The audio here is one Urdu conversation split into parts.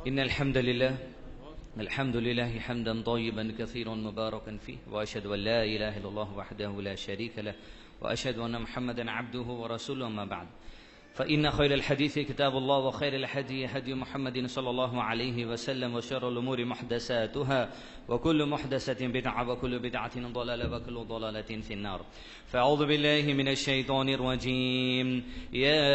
إن الحمد لله حمدا طيبا كثيرا مباركا فيه، وأشهد أن لا إله إلا الله وحده لا شريك له، وأشهد أن محمدا عبده ورسوله. أما بعد، فإن خير الحديث كتاب الله، وخير الهدي هدي محمد صلى الله عليه وسلم، وشر الأمور محدثاتها، وكل محدثة بدعة، وكل بدعة ضلالة، وكل ضلالة في النار. فأعوذ بالله من الشيطان الرجيم. يا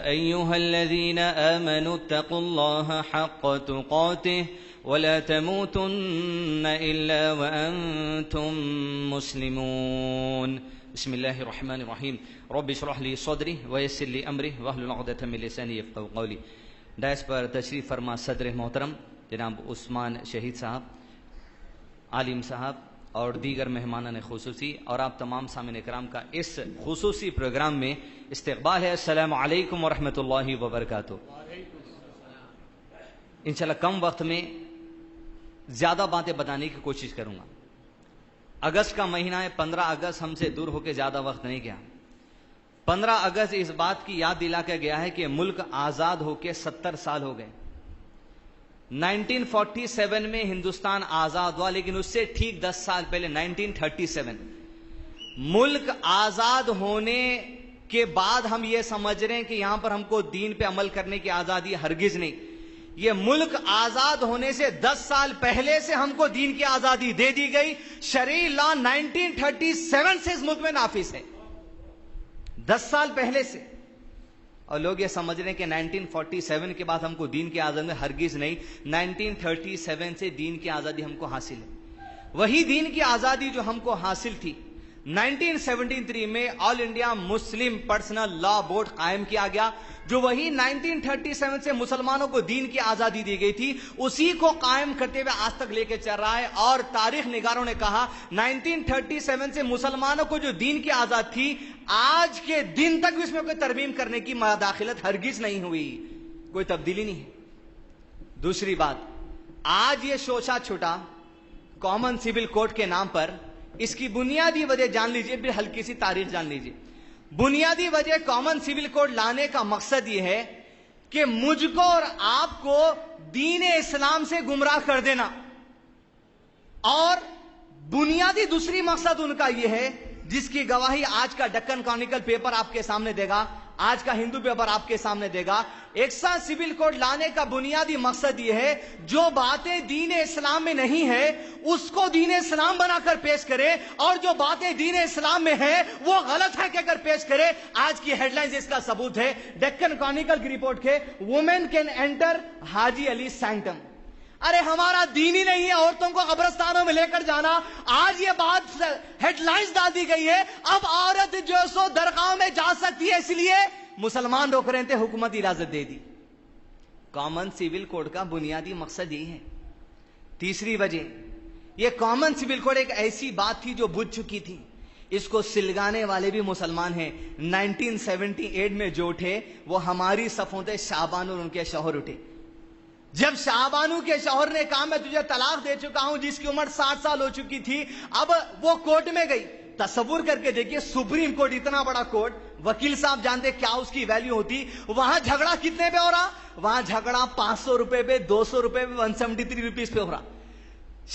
أيها الذين آمنوا اتقوا الله حق تقاته ولا تموتن إلا وأنتم مسلمون. بسم الله الرحمن الرحیم. رب اشرح لی صدری ویسر لی امری واحلل عقدۃ من لسانی یفقهوا قولی. ڈائس پر تشریف فرما صدر محترم جناب عثمان شہید صاحب، عالم صاحب اور دیگر مہمانان خصوصی، اور آپ تمام سامعین کرام کا اس خصوصی پروگرام میں استقبال ہے. السلام علیکم ورحمۃ اللہ وبرکاتہ. انشاءاللہ کم وقت میں زیادہ باتیں بتانے کی کوشش کروں گا. اگست کا مہینہ ہے، 15 اگست ہم سے دور ہو کے زیادہ وقت نہیں گیا. 15 اگست اس بات کی یاد دلا کے گیا ہے کہ ملک آزاد ہو کے 70 سال ہو گئے. 1947 میں ہندوستان آزاد ہوا، لیکن اس سے ٹھیک 10 سال پہلے 1937 ملک آزاد ہونے کے بعد ہم یہ سمجھ رہے ہیں کہ یہاں پر ہم کو دین پہ عمل کرنے کی آزادی، ہرگز نہیں. یہ ملک آزاد ہونے سے 10 سال پہلے سے ہم کو دین کی آزادی دے دی گئی. شرعی لا 1937 سے اس ملک میں نافذ ہے، 10 سال پہلے سے. اور لوگ یہ سمجھ رہے ہیں کہ 1947 کے بعد ہم کو دین کی آزادی، ہرگز نہیں. 1937 سے دین کی آزادی ہم کو حاصل ہے. وہی دین کی آزادی جو ہم کو حاصل تھی 1973 میں آل انڈیا مسلم پرسنل لا بورڈ قائم کیا گیا، جو وہی 1937 سے مسلمانوں کو دین کی آزادی دی گئی تھی، اسی کو قائم کرتے ہوئے آج تک لے کے چل رہا ہے. اور تاریخ نگاروں نے کہا 1937 سے مسلمانوں کو جو دین کی آزاد تھی، آج کے دن تک اس میں کوئی ترمیم کرنے کی مداخلت ہرگز نہیں ہوئی، کوئی تبدیلی نہیں ہے. دوسری بات، آج یہ شوشہ چھوٹا کامن سول کوڈ کے نام پر، اس کی بنیادی وجہ جان لیجئے، پھر ہلکی سی تاریخ جان لیجئے. بنیادی وجہ کامن سول کوڈ لانے کا مقصد یہ ہے کہ مجھ کو اور آپ کو دین اسلام سے گمراہ کر دینا. اور بنیادی دوسری مقصد ان کا یہ ہے، جس کی گواہی آج کا ڈکن کرونیکل پیپر آپ کے سامنے دے گا، آج کا ہندو پیپر آپ کے سامنے دے گا. ایک سا سول کوڈ لانے کا بنیادی مقصد یہ ہے، جو باتیں دین اسلام میں نہیں ہے اس کو دین اسلام بنا کر پیش کرے، اور جو باتیں دین اسلام میں ہے وہ غلط ہے کہ اگر پیش کرے. آج کی ہیڈ لائنز اس کا ثبوت ہے ڈکن کرونیکل کی رپورٹ کے. Women can enter Haji Ali سینکٹم. ارے ہمارا دین ہی نہیں ہے عورتوں کو قبرستانوں میں لے کر جانا. آج یہ بات ہیڈ لائنز ڈال دی گئی ہے، اب عورت جو سو درگاہ میں جا سکتی ہے، اس لیے مسلمان روک رہے تھے، حکومت اجازت دے دی. کامن سول کوڈ کا بنیادی مقصد یہی ہے. تیسری وجہ، یہ کامن سول کوڈ ایک ایسی بات تھی جو بجھ چکی تھی. اس کو سلگانے والے بھی مسلمان ہیں. 1978 میں جو اٹھے وہ ہماری صفوں سے شاہبانو اور ان کے شوہر اٹھے. جب شاہبانو کے شوہر نے کہا میں تجھے طلاق دے چکا ہوں، جس کی عمر 60 سال ہو چکی تھی، اب وہ کورٹ میں گئی. تصور کر کے دیکھیے، سپریم کورٹ اتنا بڑا کورٹ، وکیل صاحب جانتے کیا اس کی ویلیو ہوتی. وہاں جھگڑا کتنے پہ ہو رہا؟ وہاں جھگڑا 500 روپے پہ، 200 روپے پہ، 173 روپیز پہ ہو رہا.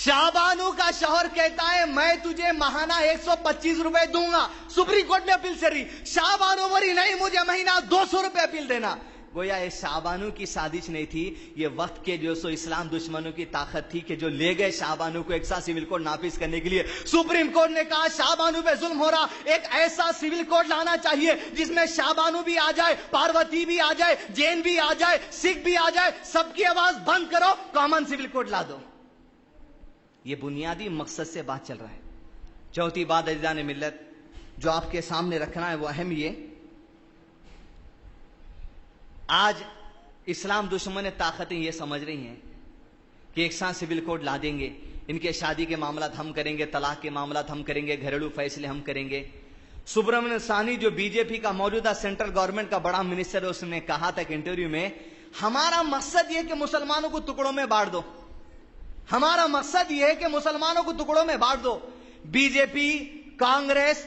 شاہبانو کا شوہر کہتا ہے میں تجھے ماہانہ 125 روپے دوں گا. سپریم کورٹ میں اپیل چل رہی، شاہبانو بولی نہیں، مجھے مہینہ 200 روپے اپیل دینا. گویا یہ شاہبانو کی سازش نہیں تھی، یہ وقت کے جو سو اسلام دشمنوں کی طاقت تھی کہ جو لے گئے شاہبانو کو ایک سا سول کوڈ نافذ کرنے کے لیے. سپریم کورٹ نے کہا شاہبانو پہ ظلم ہو رہا، ایک ایسا سول کوڈ لانا چاہیے جس میں شاہبانو بھی آ جائے، پاروتی بھی آ جائے، جین بھی آ جائے، سکھ بھی آ جائے، سب کی آواز بند کرو، کامن سول کوڈ لا دو. یہ بنیادی مقصد سے بات چل رہا ہے. چوتھی بات عزیزان ملت جو آپ کے سامنے رکھنا ہے وہ اہم یہ، آج اسلام دشمن طاقتیں یہ سمجھ رہی ہیں کہ ایک ساتھ سول کوڈ لا دیں گے، ان کے شادی کے معاملات ہم کریں گے، طلاق کے معاملات ہم کریں گے، گھریلو فیصلے ہم کریں گے. سبرامنین سانی جو بی جے پی کا موجودہ سینٹرل گورنمنٹ کا بڑا منسٹر ہے، اس نے کہا تھا کہ انٹرویو میں، ہمارا مقصد یہ ہے کہ مسلمانوں کو ٹکڑوں میں بانٹ دو، ہمارا مقصد یہ ہے کہ مسلمانوں کو ٹکڑوں میں بانٹ دو. بی جے پی، کانگریس،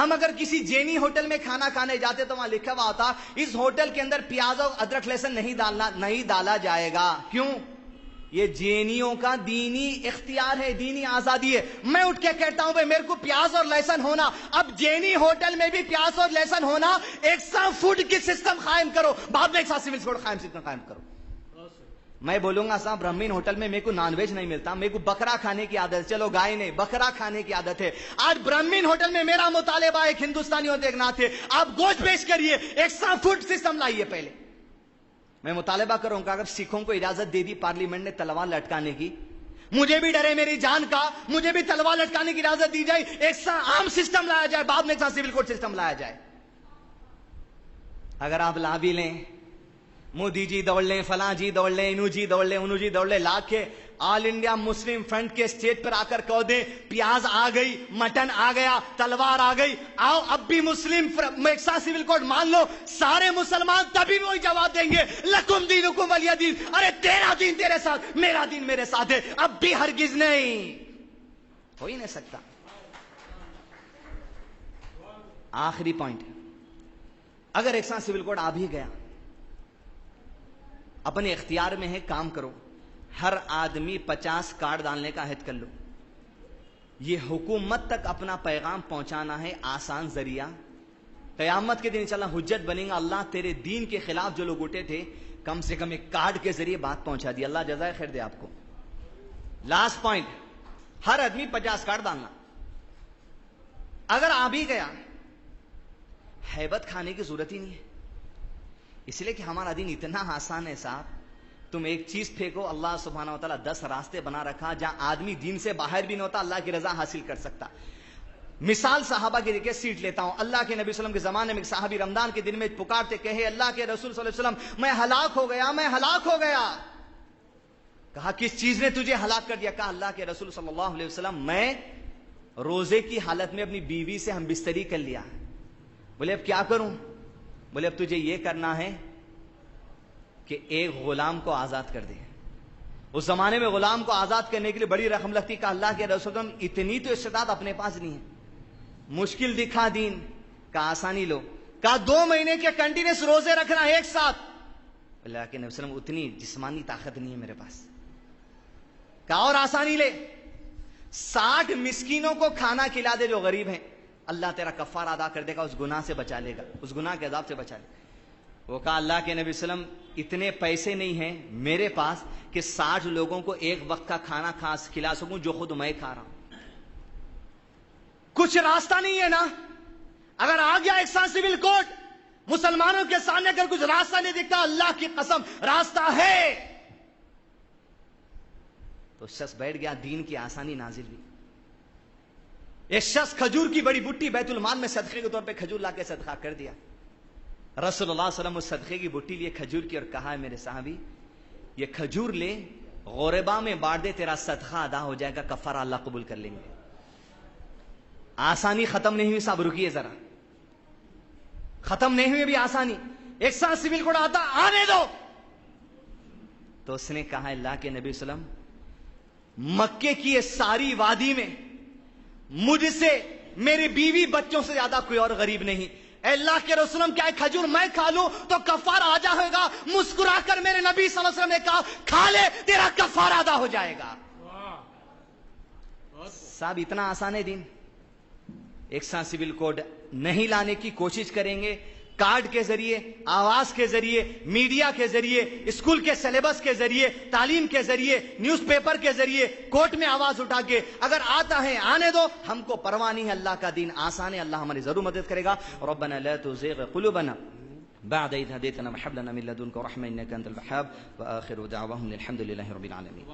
ہم اگر کسی جینی ہوٹل میں کھانا کھانے جاتے تو وہاں لکھا ہوا ہوتا اس ہوٹل کے اندر پیاز اور ادرک لہسن نہیں ڈالا جائے گا. کیوں؟ یہ جینیوں کا دینی اختیار ہے, دینی آزادی ہے. میں اٹھ کے کہتا ہوں بھائی میرے کو پیاز اور لہسن ہونا, اب جینی ہوٹل میں بھی پیاز اور لہسن ہونا, ایک سا فوڈ کی سسٹم قائم کرو, بعد میں ایک سا سول کوڈ قائم کرو. میں بولوں گا صاحب برہمین ہوٹل میں میرے کو نان ویج نہیں ملتا, میرے کو بکرا کھانے کی عادت, چلو گائے نہیں بکرا کھانے کی عادت ہے. آج برہمین ہوٹل میں میرا مطالبہ ایک ہندوستانی اور ایک ناتھ ہے, آپ گوشت پیش کریے, ایک سا فوڈ سسٹم لائیے. پہلے میں مطالبہ کروں گا اگر سکھوں کو اجازت دے دی پارلیمنٹ نے تلوار لٹکانے کی, مجھے بھی ڈرے میری جان کا, مجھے بھی تلوار لٹکانے کی اجازت دی جائے, ایک سا عام سسٹم لایا جائے, بعد میں ایک سا سول کوڈ سسٹم لایا جائے. اگر آپ لا بھی لیں, مودی جی دوڑ لیں, فلاں جی دوڑ لیں, انو جی دوڑ لیں, انو جی دوڑ لیں, لا کے آل انڈیا مسلم فرنٹ کے اسٹیج پر آ کر کہہ دیں پیاز آ گئی, مٹن آ گیا, تلوار آ گئی, آؤ اب بھی مسلم ایک سا سول کوڈ مان لو, سارے مسلمان تبھی وہی جواب دیں گے لکم دینکم ولی دین. ارے تیرا دین تیرے ساتھ, میرا دین میرے ساتھ ہے, اب بھی ہرگز نہیں, ہو ہی نہیں سکتا. آخری پوائنٹ, اگر ایک سا سول کوڈ آ بھی گیا, اپنے اختیار میں ہے, کام کرو, ہر آدمی 50 کارڈ ڈالنے کا عہد کر لو. یہ حکومت تک اپنا پیغام پہنچانا ہے آسان ذریعہ. قیامت کے دن انشاءاللہ حجت بنے گا, اللہ تیرے دین کے خلاف جو لوگ اٹھے تھے کم سے کم ایک کارڈ کے ذریعے بات پہنچا دی. اللہ جزائے خیر دے آپ کو. لاسٹ پوائنٹ, ہر آدمی 50 کارڈ ڈالنا. اگر آ بھی گیا, ہیبت کھانے کی ضرورت ہی نہیں ہے, اس لیے کہ ہمارا دین اتنا آسان ہے صاحب. تم ایک چیز پھینکو, اللہ سبحانہ وتعالیٰ 10 راستے بنا رکھا جہاں آدمی دین سے باہر بھی نہ ہوتا, اللہ کی رضا حاصل کر سکتا. مثال صحابہ کی دیکھیں, سیٹ لیتا ہوں. اللہ کے نبی صلی اللہ علیہ وسلم کے زمانے میں ایک صحابی رمضان کے دن میں پکارتے کہے اللہ کے رسول صلی اللہ علیہ وسلم میں ہلاک ہو گیا, میں ہلاک ہو گیا. کہا کس چیز نے تجھے ہلاک کر دیا؟ کہا اللہ کے رسول صلی اللہ علیہ وسلم میں روزے کی حالت میں اپنی بیوی سے ہم بستری کر لیا. بولے اب کیا کروں؟ بولے اب تجھے یہ کرنا ہے کہ ایک غلام کو آزاد کر دے. اس زمانے میں غلام کو آزاد کرنے کے لیے بڑی رقم لگتی. کہا اللہ کے رسول صلی اللہ علیہ وسلم اتنی تو استطاعت اپنے پاس نہیں ہے, مشکل دکھا دین. کہا آسانی لو. کہا 2 مہینے کے کنٹینیوس روزے رکھنا ایک ساتھ. اللہ کے نبی صلی اللہ علیہ وسلم اتنی جسمانی طاقت نہیں ہے میرے پاس. کہا اور آسانی لے, 60 مسکینوں کو کھانا کھلا دے جو غریب ہیں, اللہ تیرا کفارہ ادا کر دے گا, اس گناہ سے بچا لے گا, اس گناہ کے عذاب سے بچا لے گا. وہ کہا اللہ کے نبی صلی اللہ علیہ وسلم اتنے پیسے نہیں ہیں میرے پاس کہ 60 لوگوں کو ایک وقت کا کھانا کھلا سکوں جو خود میں کھا رہا ہوں. کچھ راستہ نہیں ہے نا. اگر آ گیا ایک سا سول کوڈ, مسلمانوں کے سامنے اگر کچھ راستہ نہیں دکھتا, اللہ کی قسم راستہ ہے. تو شخص بیٹھ گیا, دین کی آسانی نازل ہوئی. ایک شخص کھجور کی بڑی بٹی بیت المال میں صدقے کے طور پہ کھجور لا کے صدقہ کر دیا. رسول اللہ صلی اللہ علیہ وسلم اس صدقے کی بٹی لیے کھجور کی اور کہا میرے صحابی یہ کھجور لے, غربا میں بانٹ دے, تیرا صدقہ ادا ہو جائے گا, کفارہ اللہ قبول کر لیں گے. آسانی ختم نہیں ہوئی صاحب, رکیے ذرا, ختم نہیں ہوئی ابھی آسانی. ایک سا سول کوڈ آتا, آنے دو. تو اس نے کہا اللہ کے نبی صلی اللہ علیہ وسلم مکے کی یہ ساری وادی میں مجھ سے میری بیوی بچوں سے زیادہ کوئی اور غریب نہیں. اے اللہ کے رسول کیا کھجور میں کھا لوں تو کفارہ آ جائے گا؟ مسکرا کر میرے نبی صلی اللہ علیہ وسلم نے کہا کھا لے, تیرا کفارہ ادا ہو جائے گا. صاحب اتنا آسان ہے دین. ایک سا سول کوڈ نہیں لانے کی کوشش کریں گے, کارڈ کے ذریعے, آواز کے ذریعے, میڈیا کے ذریعے, اسکول کے سلیبس کے ذریعے, تعلیم کے ذریعے, نیوز پیپر کے ذریعے, کورٹ میں آواز اٹھا کے, اگر آتا ہے آنے دو, ہم کو پرواہ نہیں ہے. اللہ کا دین آسان ہے, اللہ ہماری ضرور مدد کرے گا. ربنا لا تزغ قلوبنا بعد إذ هديتنا وهب لنا من لدنك رحمة إنك أنت الوهاب. وآخر دعواهم الحمد لله رب العالمين.